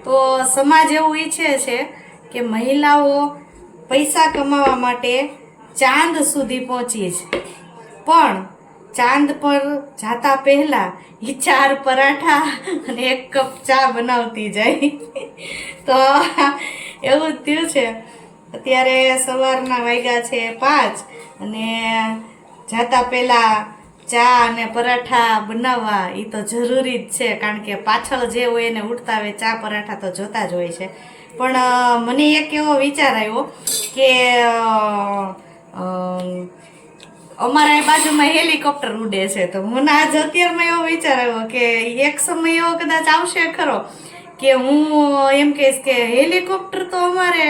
તો સમાજ એવું ઈચ્છે છે કે મહિલાઓ પૈસા કમાવા માટે ચાંદ સુધી પહોંચી છે, પણ ચાંદ પર જાતા પહેલા એ 4 પરાઠા અને 1 કપ ચા બનાવતી જાય. તો એવું જ થયું છે. અત્યારે સવારના વાગ્યા છે 5 અને જાતા પહેલા ચા અને પરાઠા બનાવવા એ તો જરૂરી જ છે, કારણ કે પાછળ જે હોય એને ઉઠતા હોય ચા પરાઠા તો જોતા જ હોય છે. પણ મને એક એવો વિચાર આવ્યો કે અમારા બાજુમાં હેલિકોપ્ટર ઉડે છે, તો મને આજ અત્યારમાં એવો વિચાર આવ્યો કે એક સમય એવો કદાચ આવશે ખરો કે હું એમ કહીશ કે હેલિકોપ્ટર તો અમારે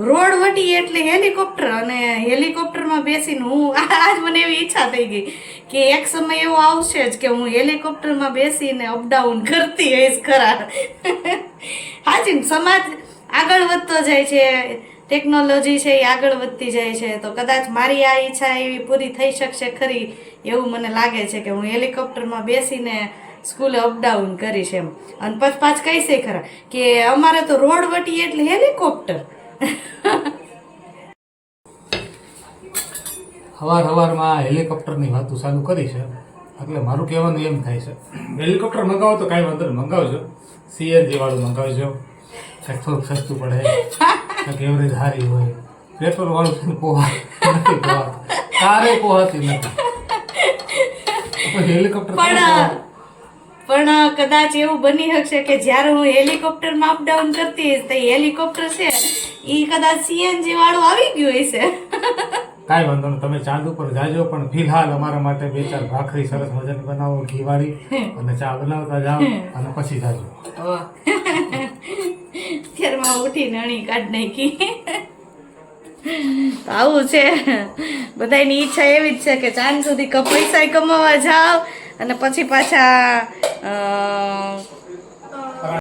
રોડ વટી એટલે હેલિકોપ્ટર, અને હેલિકોપ્ટરમાં બેસીને હું આજ મને એવી ઈચ્છા થઈ ગઈ કે એક સમય એવો આવશે જ કે હું હેલિકોપ્ટરમાં બેસીને અપડાઉન કરતી હોઈશ ખરા. હાજી, સમાજ આગળ વધતો જાય છે, ટેકનોલોજી છે એ આગળ વધતી જાય છે, તો કદાચ મારી આ ઈચ્છા એવી પૂરી થઈ શકશે ખરી એવું મને લાગે છે કે હું હેલિકોપ્ટરમાં બેસીને સ્કૂલે અપડાઉન કરીશ એમ. અને પાછ કહીશે ખરા કે અમારે તો રોડ વટી એટલે હેલિકોપ્ટર. હવારમાં હેલિકોપ્ટરની વાતો ચાલુ કરી છે, એટલે મારું કહેવાનું એમ થાય છે, હેલિકોપ્ટર મંગાવો તો કાંઈ વાંધો નહીં, મંગાવજો, સીએનજી વાળું મંગાવજો, કંઈક થોડુંક સસ્તું પડે, કંઈક એવરેજ સારી હોય. પેટ્રોલ વાળું છે ને પોહા નથી, પોહાતું કારે પોહાતી નથી. હેલિકોપ્ટર પણ કદાચ એવું બની શકશે કે જ્યારે હું હેલિકોપ્ટરમાં અપડાઉન કરતી તો હેલિકોપ્ટર છે એ કદાચ સીએનજી વાળું આવી ગયું હશે. કાંઈ વાંધો નહીં, તમે ચાંદ ઉપર જાજો, પણ ફિલહાલ અમારા માટે 2-4 ભાખરી સરસ મજાની બનાવો, ઘીવાળી, અને ચા બનાવતા જાઓ, અને પછી જાજો. અત્યારમાં ઉઠી નણી કાઢ નાખી. આવું છે, બધાની ઈચ્છા એવી જ છે કે ચાંદ સુધી પૈસા કમાવા જાઓ અને પછી પાછા